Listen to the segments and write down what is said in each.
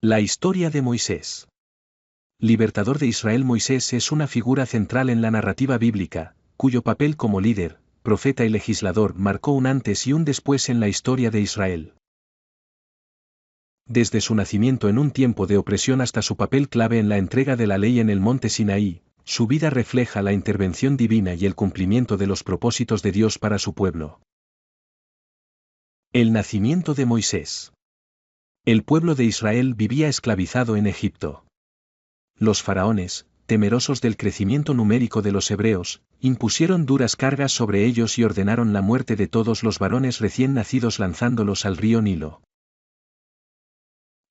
La historia de Moisés. Libertador de Israel. Moisés es una figura central en la narrativa bíblica, cuyo papel como líder, profeta y legislador marcó un antes y un después en la historia de Israel. Desde su nacimiento en un tiempo de opresión hasta su papel clave en la entrega de la ley en el monte Sinaí, su vida refleja la intervención divina y el cumplimiento de los propósitos de Dios para su pueblo. El nacimiento de Moisés. El pueblo de Israel vivía esclavizado en Egipto. Los faraones, temerosos del crecimiento numérico de los hebreos, impusieron duras cargas sobre ellos y ordenaron la muerte de todos los varones recién nacidos lanzándolos al río Nilo.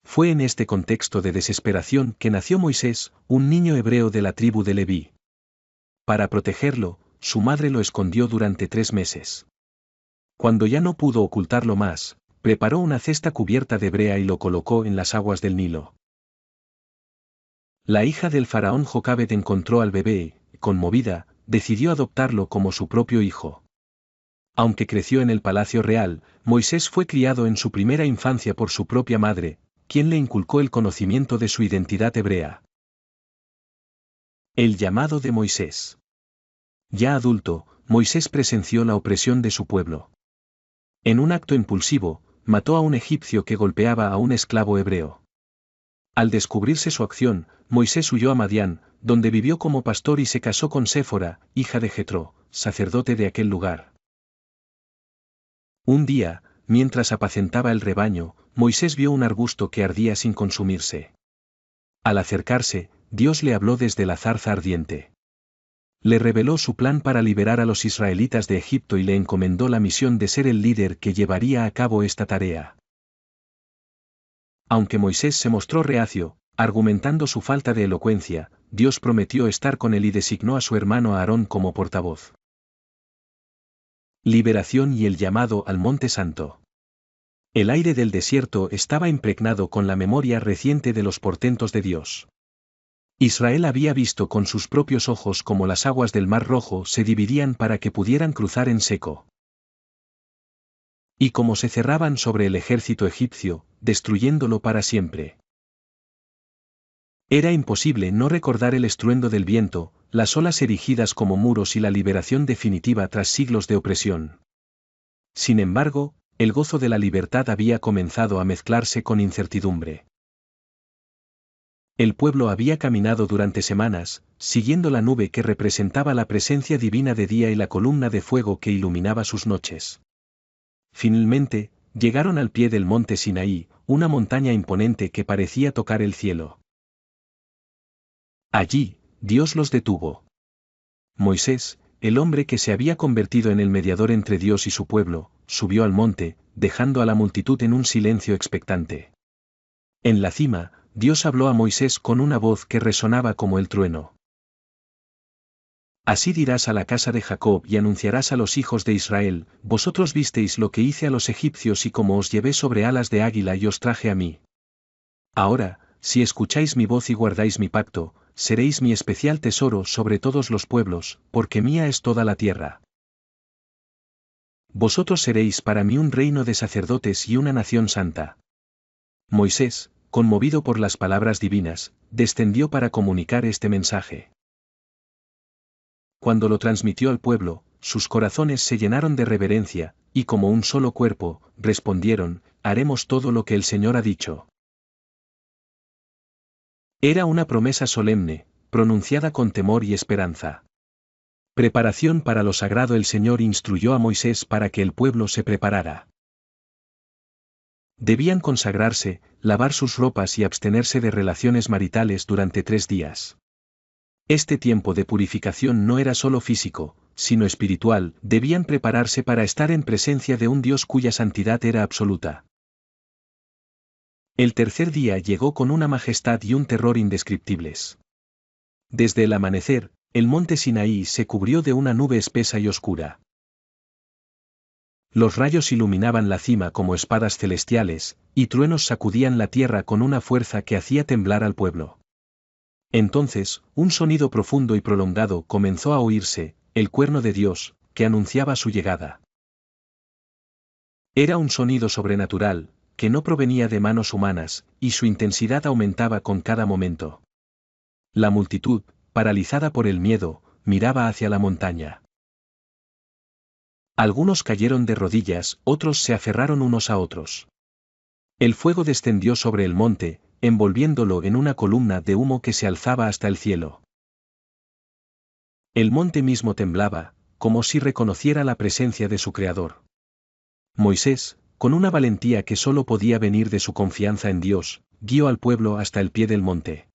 Fue en este contexto de desesperación que nació Moisés, un niño hebreo de la tribu de Leví. Para protegerlo, su madre lo escondió durante 3 meses. Cuando ya no pudo ocultarlo más, preparó una cesta cubierta de brea y lo colocó en las aguas del Nilo. La hija del faraón Jocabed encontró al bebé y, conmovida, decidió adoptarlo como su propio hijo. Aunque creció en el palacio real, Moisés fue criado en su primera infancia por su propia madre, quien le inculcó el conocimiento de su identidad hebrea. El llamado de Moisés. Ya adulto, Moisés presenció la opresión de su pueblo. En un acto impulsivo, mató a un egipcio que golpeaba a un esclavo hebreo. Al descubrirse su acción, Moisés huyó a Madián, donde vivió como pastor y se casó con Séfora, hija de Jetro, sacerdote de aquel lugar. Un día, mientras apacentaba el rebaño, Moisés vio un arbusto que ardía sin consumirse. Al acercarse, Dios le habló desde la zarza ardiente. Le reveló su plan para liberar a los israelitas de Egipto y le encomendó la misión de ser el líder que llevaría a cabo esta tarea. Aunque Moisés se mostró reacio, argumentando su falta de elocuencia, Dios prometió estar con él y designó a su hermano Aarón como portavoz. Liberación y el llamado al Monte Santo. El aire del desierto estaba impregnado con la memoria reciente de los portentos de Dios. Israel había visto con sus propios ojos cómo las aguas del Mar Rojo se dividían para que pudieran cruzar en seco. Y cómo se cerraban sobre el ejército egipcio, destruyéndolo para siempre. Era imposible no recordar el estruendo del viento, las olas erigidas como muros y la liberación definitiva tras siglos de opresión. Sin embargo, el gozo de la libertad había comenzado a mezclarse con incertidumbre. El pueblo había caminado durante semanas, siguiendo la nube que representaba la presencia divina de día y la columna de fuego que iluminaba sus noches. Finalmente, llegaron al pie del monte Sinaí, una montaña imponente que parecía tocar el cielo. Allí, Dios los detuvo. Moisés, el hombre que se había convertido en el mediador entre Dios y su pueblo, subió al monte, dejando a la multitud en un silencio expectante. En la cima, Dios habló a Moisés con una voz que resonaba como el trueno. Así dirás a la casa de Jacob y anunciarás a los hijos de Israel: vosotros visteis lo que hice a los egipcios y cómo os llevé sobre alas de águila y os traje a mí. Ahora, si escucháis mi voz y guardáis mi pacto, seréis mi especial tesoro sobre todos los pueblos, porque mía es toda la tierra. Vosotros seréis para mí un reino de sacerdotes y una nación santa. Moisés, conmovido por las palabras divinas, descendió para comunicar este mensaje. Cuando lo transmitió al pueblo, sus corazones se llenaron de reverencia, y como un solo cuerpo, respondieron: haremos todo lo que el Señor ha dicho. Era una promesa solemne, pronunciada con temor y esperanza. Preparación para lo sagrado. El Señor instruyó a Moisés para que el pueblo se preparara. Debían consagrarse, lavar sus ropas y abstenerse de relaciones maritales durante 3 días. Este tiempo de purificación no era solo físico, sino espiritual. Debían prepararse para estar en presencia de un Dios cuya santidad era absoluta. El tercer día llegó con una majestad y un terror indescriptibles. Desde el amanecer, el monte Sinaí se cubrió de una nube espesa y oscura. Los rayos iluminaban la cima como espadas celestiales, y truenos sacudían la tierra con una fuerza que hacía temblar al pueblo. Entonces, un sonido profundo y prolongado comenzó a oírse, el cuerno de Dios, que anunciaba su llegada. Era un sonido sobrenatural, que no provenía de manos humanas, y su intensidad aumentaba con cada momento. La multitud, paralizada por el miedo, miraba hacia la montaña. Algunos cayeron de rodillas, otros se aferraron unos a otros. El fuego descendió sobre el monte, envolviéndolo en una columna de humo que se alzaba hasta el cielo. El monte mismo temblaba, como si reconociera la presencia de su Creador. Moisés, con una valentía que solo podía venir de su confianza en Dios, guió al pueblo hasta el pie del monte.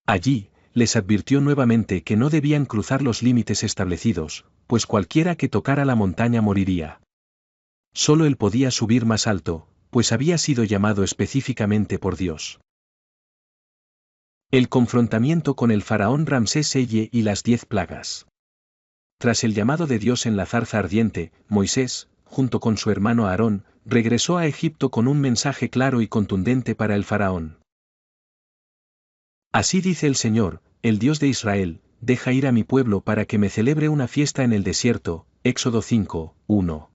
Allí, les advirtió nuevamente que no debían cruzar los límites establecidos, pues cualquiera que tocara la montaña moriría. Solo él podía subir más alto, pues había sido llamado específicamente por Dios. El confrontamiento con el faraón Ramsés Selle y las 10 plagas. Tras el llamado de Dios en la zarza ardiente, Moisés, junto con su hermano Aarón, regresó a Egipto con un mensaje claro y contundente para el faraón. Así dice el Señor, el Dios de Israel, deja ir a mi pueblo para que me celebre una fiesta en el desierto. Éxodo 5, 1.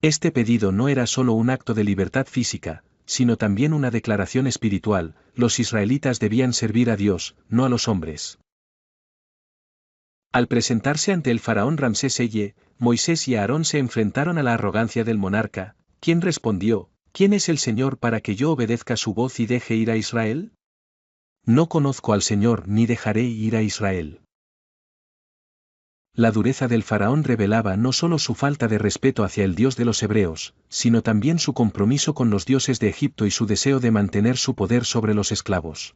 Este pedido no era solo un acto de libertad física, sino también una declaración espiritual: los israelitas debían servir a Dios, no a los hombres. Al presentarse ante el faraón Ramsés Selle, Moisés y Aarón se enfrentaron a la arrogancia del monarca, quien respondió: ¿Quién es el Señor para que yo obedezca su voz y deje ir a Israel? No conozco al Señor ni dejaré ir a Israel. La dureza del faraón revelaba no solo su falta de respeto hacia el Dios de los hebreos, sino también su compromiso con los dioses de Egipto y su deseo de mantener su poder sobre los esclavos.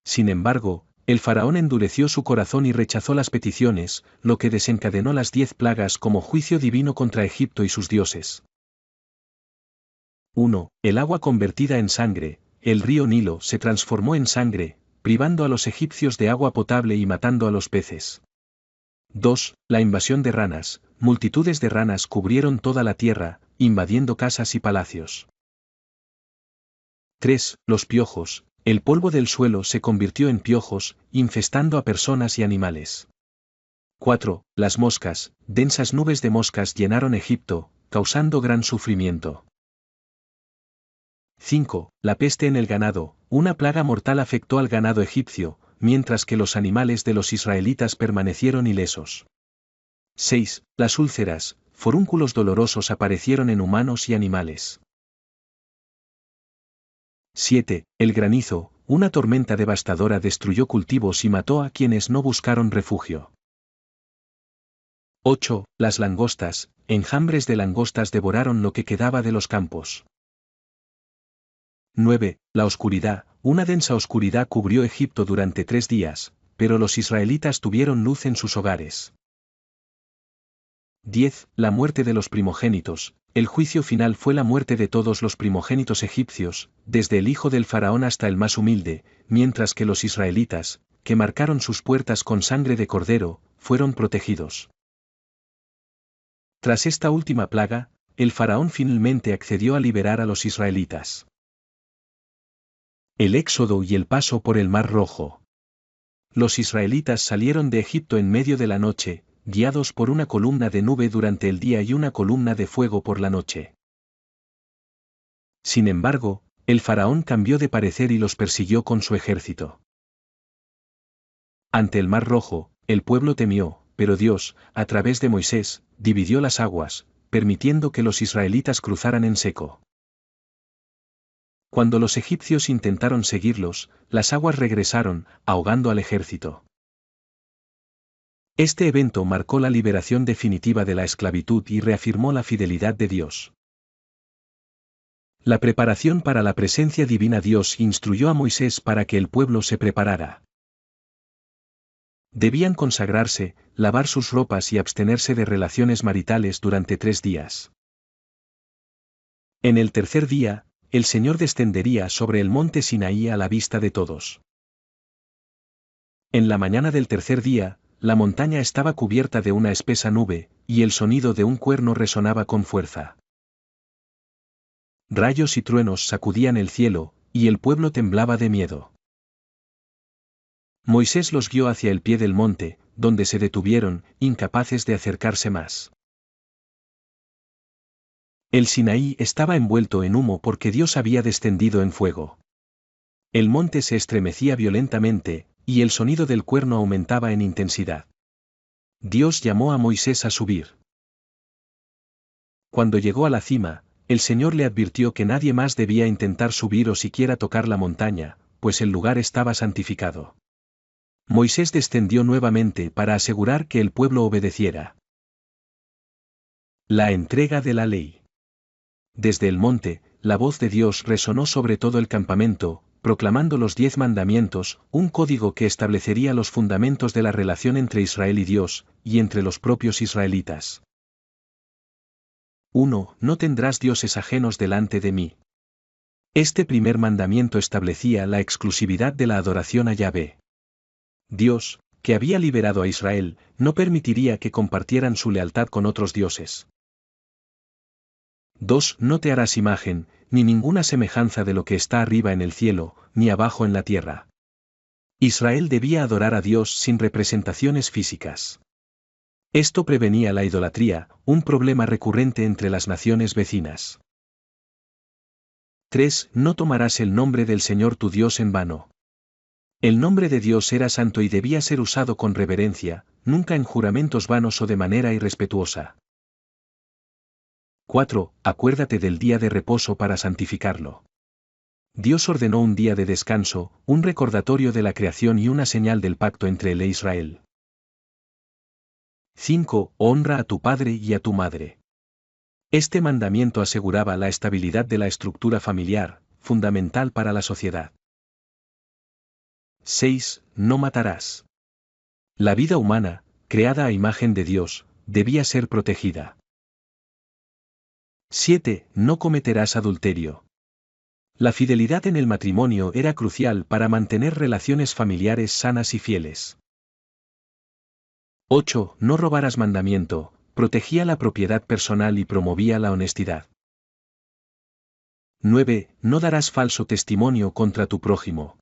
Sin embargo, el faraón endureció su corazón y rechazó las peticiones, lo que desencadenó las 10 plagas como juicio divino contra Egipto y sus dioses. 1. El agua convertida en sangre. El río Nilo se transformó en sangre, privando a los egipcios de agua potable y matando a los peces. 2. La invasión de ranas. Multitudes de ranas cubrieron toda la tierra, invadiendo casas y palacios. 3. Los piojos. El polvo del suelo se convirtió en piojos, infestando a personas y animales. 4. Las moscas. Densas nubes de moscas llenaron Egipto, causando gran sufrimiento. 5. La peste en el ganado. Una plaga mortal afectó al ganado egipcio, mientras que los animales de los israelitas permanecieron ilesos. 6. Las úlceras. Forúnculos dolorosos aparecieron en humanos y animales. 7. El granizo. Una tormenta devastadora destruyó cultivos y mató a quienes no buscaron refugio. 8. Las langostas. Enjambres de langostas devoraron lo que quedaba de los campos. 9. La oscuridad. Una densa oscuridad cubrió Egipto durante 3 días, pero los israelitas tuvieron luz en sus hogares. 10. La muerte de los primogénitos. El juicio final fue la muerte de todos los primogénitos egipcios, desde el hijo del faraón hasta el más humilde, mientras que los israelitas, que marcaron sus puertas con sangre de cordero, fueron protegidos. Tras esta última plaga, el faraón finalmente accedió a liberar a los israelitas. El éxodo y el paso por el Mar Rojo. Los israelitas salieron de Egipto en medio de la noche, guiados por una columna de nube durante el día y una columna de fuego por la noche. Sin embargo, el faraón cambió de parecer y los persiguió con su ejército. Ante el Mar Rojo, el pueblo temió, pero Dios, a través de Moisés, dividió las aguas, permitiendo que los israelitas cruzaran en seco. Cuando los egipcios intentaron seguirlos, las aguas regresaron, ahogando al ejército. Este evento marcó la liberación definitiva de la esclavitud y reafirmó la fidelidad de Dios. La preparación para la presencia divina. Dios instruyó a Moisés para que el pueblo se preparara. Debían consagrarse, lavar sus ropas y abstenerse de relaciones maritales durante 3 días. En el tercer día, el Señor descendería sobre el monte Sinaí a la vista de todos. En la mañana del tercer día, la montaña estaba cubierta de una espesa nube, y el sonido de un cuerno resonaba con fuerza. Rayos y truenos sacudían el cielo, y el pueblo temblaba de miedo. Moisés los guió hacia el pie del monte, donde se detuvieron, incapaces de acercarse más. El Sinaí estaba envuelto en humo porque Dios había descendido en fuego. El monte se estremecía violentamente, y el sonido del cuerno aumentaba en intensidad. Dios llamó a Moisés a subir. Cuando llegó a la cima, el Señor le advirtió que nadie más debía intentar subir o siquiera tocar la montaña, pues el lugar estaba santificado. Moisés descendió nuevamente para asegurar que el pueblo obedeciera. La entrega de la ley. Desde el monte, la voz de Dios resonó sobre todo el campamento, proclamando los 10 mandamientos, un código que establecería los fundamentos de la relación entre Israel y Dios, y entre los propios israelitas. 1. No tendrás dioses ajenos delante de mí. Este primer mandamiento establecía la exclusividad de la adoración a Yahvé. Dios, que había liberado a Israel, no permitiría que compartieran su lealtad con otros dioses. 2. No te harás imagen, ni ninguna semejanza de lo que está arriba en el cielo, ni abajo en la tierra. Israel debía adorar a Dios sin representaciones físicas. Esto prevenía la idolatría, un problema recurrente entre las naciones vecinas. 3. No tomarás el nombre del Señor tu Dios en vano. El nombre de Dios era santo y debía ser usado con reverencia, nunca en juramentos vanos o de manera irrespetuosa. 4. Acuérdate del día de reposo para santificarlo. Dios ordenó un día de descanso, un recordatorio de la creación y una señal del pacto entre él e Israel. 5. Honra a tu padre y a tu madre. Este mandamiento aseguraba la estabilidad de la estructura familiar, fundamental para la sociedad. 6. No matarás. La vida humana, creada a imagen de Dios, debía ser protegida. 7. No cometerás adulterio. La fidelidad en el matrimonio era crucial para mantener relaciones familiares sanas y fieles. 8. No robarás. Mandamiento, protegía la propiedad personal y promovía la honestidad. 9. No darás falso testimonio contra tu prójimo.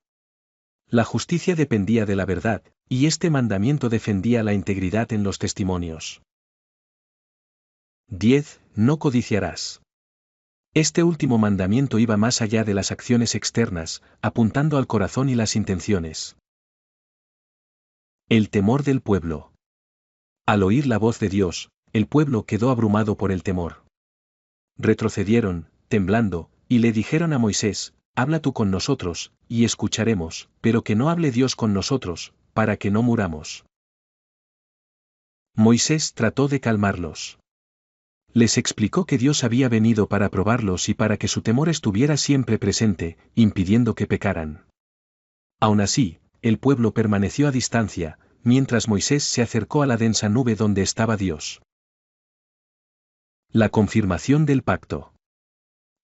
La justicia dependía de la verdad, y este mandamiento defendía la integridad en los testimonios. 10. No codiciarás. Este último mandamiento iba más allá de las acciones externas, apuntando al corazón y las intenciones. El temor del pueblo. Al oír la voz de Dios, el pueblo quedó abrumado por el temor. Retrocedieron, temblando, y le dijeron a Moisés: habla tú con nosotros, y escucharemos, pero que no hable Dios con nosotros, para que no muramos. Moisés trató de calmarlos. Les explicó que Dios había venido para probarlos y para que su temor estuviera siempre presente, impidiendo que pecaran. Aún así, el pueblo permaneció a distancia, mientras Moisés se acercó a la densa nube donde estaba Dios. La confirmación del pacto.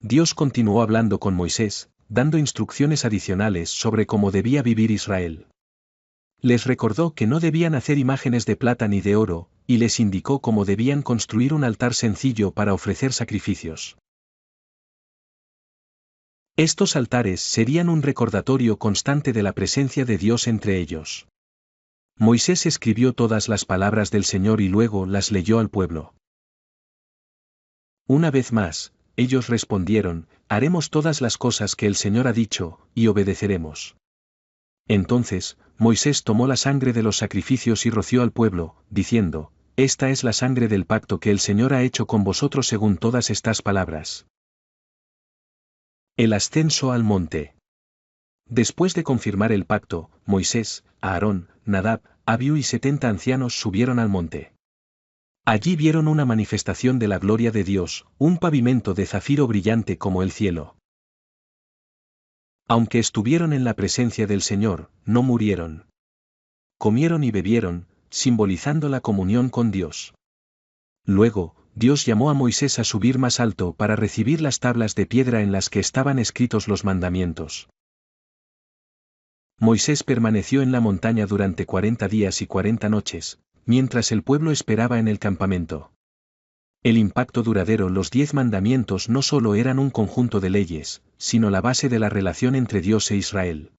Dios continuó hablando con Moisés, dando instrucciones adicionales sobre cómo debía vivir Israel. Les recordó que no debían hacer imágenes de plata ni de oro, y les indicó cómo debían construir un altar sencillo para ofrecer sacrificios. Estos altares serían un recordatorio constante de la presencia de Dios entre ellos. Moisés escribió todas las palabras del Señor y luego las leyó al pueblo. Una vez más, ellos respondieron: haremos todas las cosas que el Señor ha dicho, y obedeceremos. Entonces, Moisés tomó la sangre de los sacrificios y roció al pueblo, diciendo: esta es la sangre del pacto que el Señor ha hecho con vosotros según todas estas palabras. El ascenso al monte. Después de confirmar el pacto, Moisés, Aarón, Nadab, Abiú y 70 ancianos subieron al monte. Allí vieron una manifestación de la gloria de Dios, un pavimento de zafiro brillante como el cielo. Aunque estuvieron en la presencia del Señor, no murieron. Comieron y bebieron, simbolizando la comunión con Dios. Luego, Dios llamó a Moisés a subir más alto para recibir las tablas de piedra en las que estaban escritos los mandamientos. Moisés permaneció en la montaña durante 40 días y 40 noches, mientras el pueblo esperaba en el campamento. El impacto duradero. Los 10 mandamientos no solo eran un conjunto de leyes, sino la base de la relación entre Dios e Israel.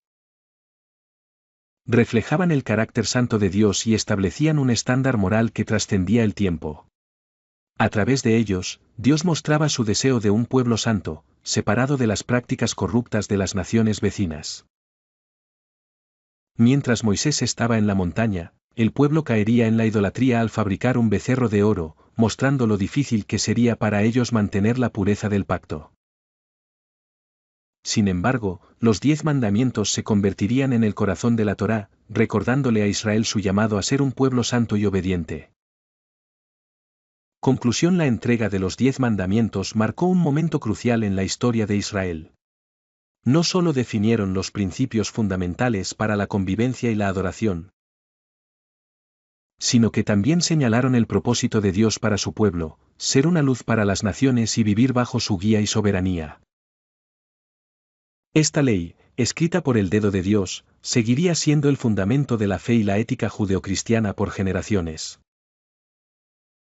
Reflejaban el carácter santo de Dios y establecían un estándar moral que trascendía el tiempo. A través de ellos, Dios mostraba su deseo de un pueblo santo, separado de las prácticas corruptas de las naciones vecinas. Mientras Moisés estaba en la montaña, el pueblo caería en la idolatría al fabricar un becerro de oro, mostrando lo difícil que sería para ellos mantener la pureza del pacto. Sin embargo, los 10 mandamientos se convertirían en el corazón de la Torá, recordándole a Israel su llamado a ser un pueblo santo y obediente. Conclusión: la entrega de los 10 mandamientos marcó un momento crucial en la historia de Israel. No solo definieron los principios fundamentales para la convivencia y la adoración, sino que también señalaron el propósito de Dios para su pueblo, ser una luz para las naciones y vivir bajo su guía y soberanía. Esta ley, escrita por el dedo de Dios, seguiría siendo el fundamento de la fe y la ética judeocristiana por generaciones.